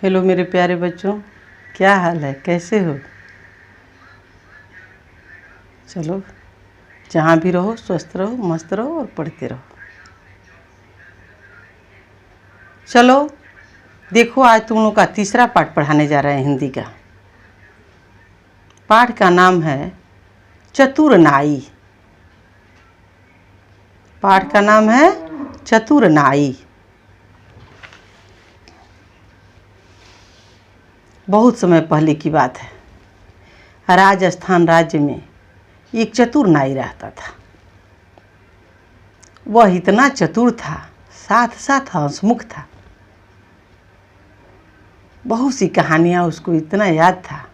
Hello मेरे प्यारे बच्चों, क्या हाल है? कैसे हो? चलो, जहाँ भी रहो स्वस्थ रहो, मस्त रहो और पढ़ते रहो। चलो देखो, आज तुम लोग का तीसरा पाठ पढ़ाने जा रहे हैं हिंदी का। पाठ का नाम है चतुर नाई। पाठ का नाम है चतुर नाई। बहुत समय पहले की बात है। राजस्थान राज्य में एक चतुर नाई रहता था। वह इतना चतुर था, साथ साथ हंसमुख था। बहुत सी कहानियाँ उसको इतना याद था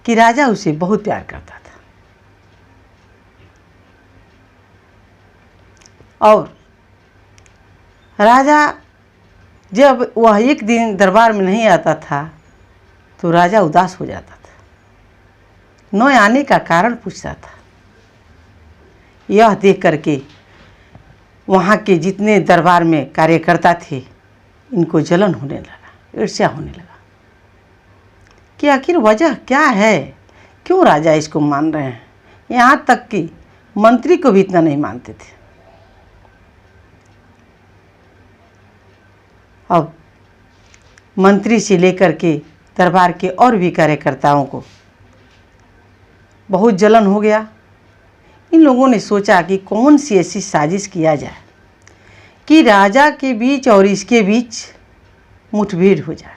कि राजा उसे बहुत प्यार करता था। और राजा जब वह एक दिन दरबार में नहीं आता था तो राजा उदास हो जाता था। न आने का कारण पूछता था। यह देख करके वहाँ के जितने दरबार में कार्यकर्ता थे, इनको जलन होने लगा, ईर्ष्या होने लगा कि आखिर वजह क्या है, क्यों राजा इसको मान रहे हैं। यहाँ तक कि मंत्री को भी इतना नहीं मानते थे। अब मंत्री से लेकर के दरबार के और भी कार्यकर्ताओं को बहुत जलन हो गया। इन लोगों ने सोचा कि कौन सी ऐसी साजिश किया जाए कि राजा के बीच और इसके बीच मुठभेड़ हो जाए।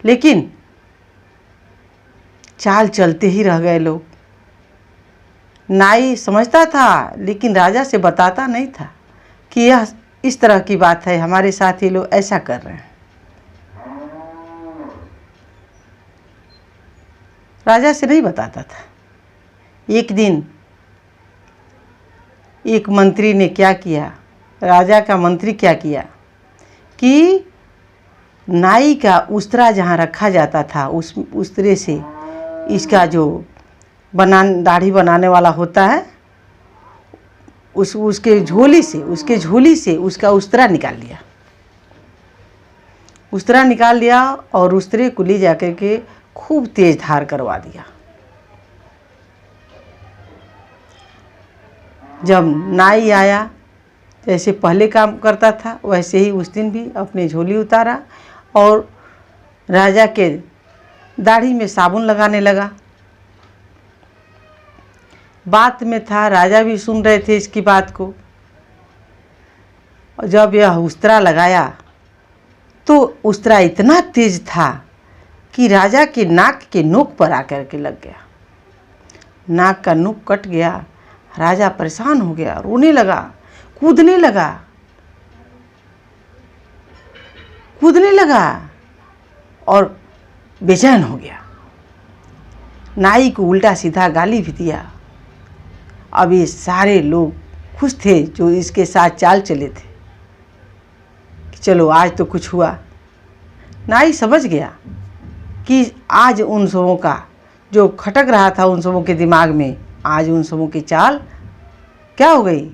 लेकिन चाल चलते ही रह गए लोग। नाई समझता था, लेकिन राजा से बताता नहीं था कि यह इस तरह की बात है, हमारे साथ ये लोग ऐसा कर रहे हैं। राजा से नहीं बताता था। एक दिन एक मंत्री ने क्या किया, राजा का मंत्री क्या किया कि नाई का उस्तरा जहाँ रखा जाता था, उस उस्तरे से इसका जो दाढ़ी बनाने वाला होता है, उसके झोली से उसका उस्तरा निकाल लिया। उस्तरा निकाल लिया और उस्तरे को ले जाकर के खूब तेज धार करवा दिया। जब नाई आया, जैसे पहले काम करता था वैसे ही उस दिन भी अपनी झोली उतारा और राजा के दाढ़ी में साबुन लगाने लगा। बात में था, राजा भी सुन रहे थे इसकी बात को। और जब यह उस्तरा लगाया तो उस्तरा इतना तेज था कि राजा के नाक के नोक पर आकर के लग गया। नाक का नोक कट गया। राजा परेशान हो गया, रोने लगा, कूदने लगा और बेचैन हो गया। नाई को उल्टा सीधा गाली भी दिया। अब ये सारे लोग खुश थे जो इसके साथ चाल चले थे कि चलो आज तो कुछ हुआ। नाई समझ गया कि आज उन सबों का जो खटक रहा था उन सबों के दिमाग में, आज उन सबों की चाल क्या हो गई,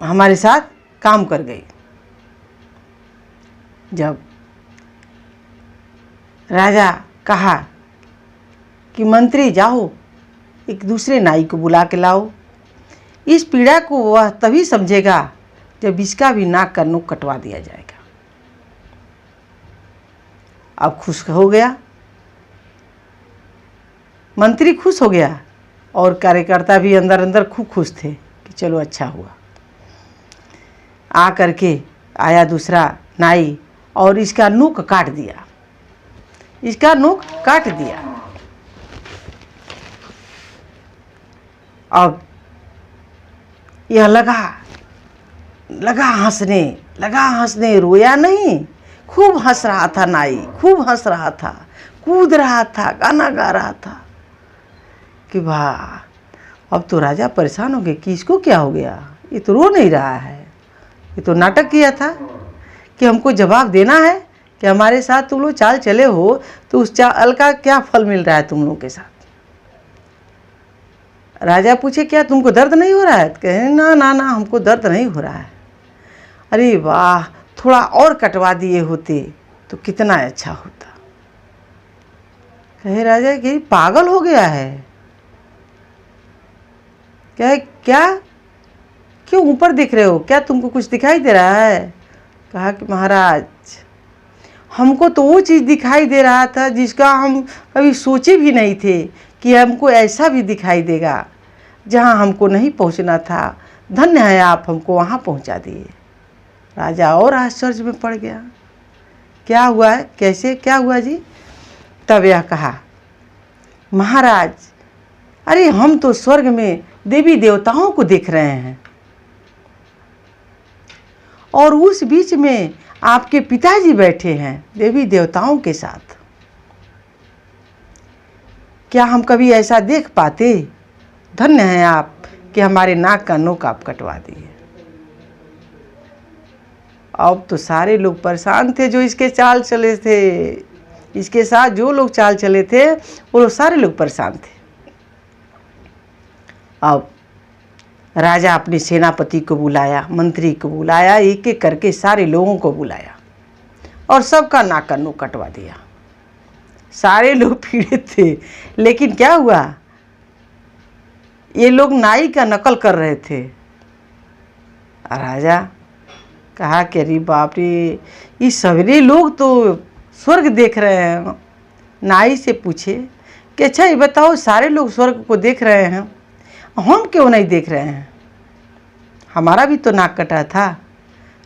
हमारे साथ काम कर गई। जब राजा कहा कि मंत्री जाओ एक दूसरे नाई को बुला के लाओ, इस पीड़ा को वह तभी समझेगा जब इसका भी नाक का नोक कटवा दिया जाएगा। अब खुश हो गया, मंत्री खुश हो गया और कार्यकर्ता भी अंदर अंदर खूब खुश थे कि चलो अच्छा हुआ। आ करके आया दूसरा नाई और इसका नोक काट दिया। अब यह लगा हंसने, रोया नहीं, खूब हंस रहा था नाई, खूब हंस रहा था, कूद रहा था, गाना गा रहा था कि वाह। अब तो राजा परेशान हो गए कि इसको क्या हो गया, ये तो रो नहीं रहा है, ये तो नाटक किया था कि हमको जवाब देना है कि हमारे साथ तुम लोग चाल चले हो तो उस चाल का क्या फल मिल रहा है तुम लोगों के साथ। राजा पूछे क्या तुमको दर्द नहीं हो रहा है? कहे ना ना ना, हमको दर्द नहीं हो रहा है। अरे वाह, थोड़ा और कटवा दिए होते तो कितना अच्छा होता। कहे राजा कि पागल हो गया है क्या? क्या क्यों ऊपर देख रहे हो? क्या तुमको कुछ दिखाई दे रहा है? कहा कि महाराज, हमको तो वो चीज़ दिखाई दे रहा था जिसका हम कभी सोचे भी नहीं थे कि हमको ऐसा भी दिखाई देगा, जहाँ हमको नहीं पहुँचना था। धन्य है आप हमको वहाँ पहुँचा दिए। राजा और आश्चर्य में पड़ गया, क्या हुआ है, कैसे, क्या हुआ जी? तब यह कहा, महाराज, अरे हम तो स्वर्ग में देवी देवताओं को देख रहे हैं, और उस बीच में आपके पिताजी बैठे हैं देवी देवताओं के साथ। क्या हम कभी ऐसा देख पाते? धन्य हैं आप कि हमारे नाक का नोक आप कटवा दिए। अब तो सारे लोग परेशान थे जो इसके चाल चले थे, इसके साथ जो लोग चाल चले थे वो लोग सारे लोग परेशान थे। अब राजा अपने सेनापति को बुलाया, मंत्री को बुलाया, एक एक करके सारे लोगों को बुलाया और सबका नाक का नोक कटवा दिया। सारे लोग पीड़ित थे, लेकिन क्या हुआ, ये लोग नाई का नकल कर रहे थे। राजा कहा कि अरे बाप रे, ये सभी लोग तो स्वर्ग देख रहे हैं। नाई से पूछे कि अच्छा ये बताओ, सारे लोग स्वर्ग को देख रहे हैं, हम क्यों नहीं देख रहे हैं? हमारा भी तो नाक कटा था।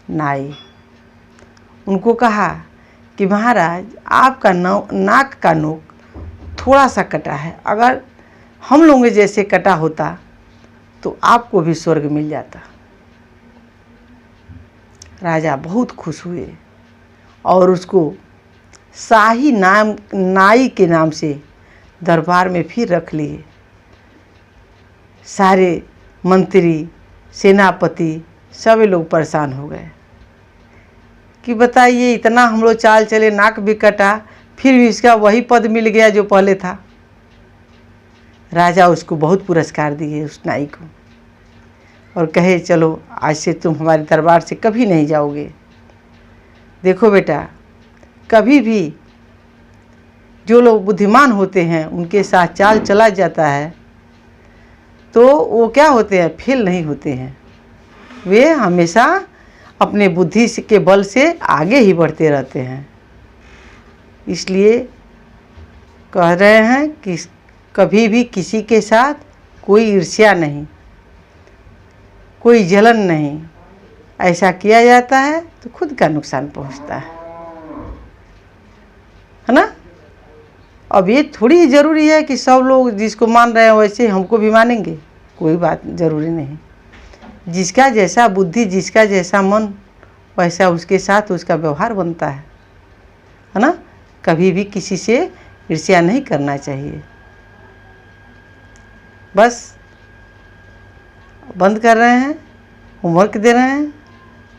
नाई उनको कहा कि महाराज, आपका नाक का नोक थोड़ा सा कटा है, अगर हम लोगों जैसे कटा होता तो आपको भी स्वर्ग मिल जाता। राजा बहुत खुश हुए और उसको शाही नाई के नाम से दरबार में फिर रख लिए। सारे मंत्री, सेनापति सभी लोग परेशान हो गए कि बताइए, इतना हम लोग चाल चले, नाक भी कटा, फिर भी इसका वही पद मिल गया जो पहले था। राजा उसको बहुत पुरस्कार दिए, उस नाई को, और कहे चलो आज से तुम हमारे दरबार से कभी नहीं जाओगे। देखो बेटा, कभी भी जो लोग बुद्धिमान होते हैं उनके साथ चाल चला जाता है तो वो क्या होते हैं, फेल नहीं होते हैं, वे हमेशा अपने बुद्धि के बल से आगे ही बढ़ते रहते हैं। इसलिए कह रहे हैं कि कभी भी किसी के साथ कोई ईर्ष्या नहीं, कोई जलन नहीं। ऐसा किया जाता है तो खुद का नुकसान पहुंचता है ना। अब ये थोड़ी ज़रूरी है कि सब लोग जिसको मान रहे हैं वैसे हमको भी मानेंगे, कोई बात ज़रूरी नहीं। जिसका जैसा बुद्धि, जिसका जैसा मन, वैसा उसके साथ उसका व्यवहार बनता है ना। कभी भी किसी से ईर्ष्या नहीं करना चाहिए। बस बंद कर रहे हैं, होमवर्क दे रहे हैं।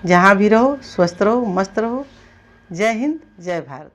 जहाँ भी रहो स्वस्थ रहो, मस्त रहो। जय हिंद, जय भारत।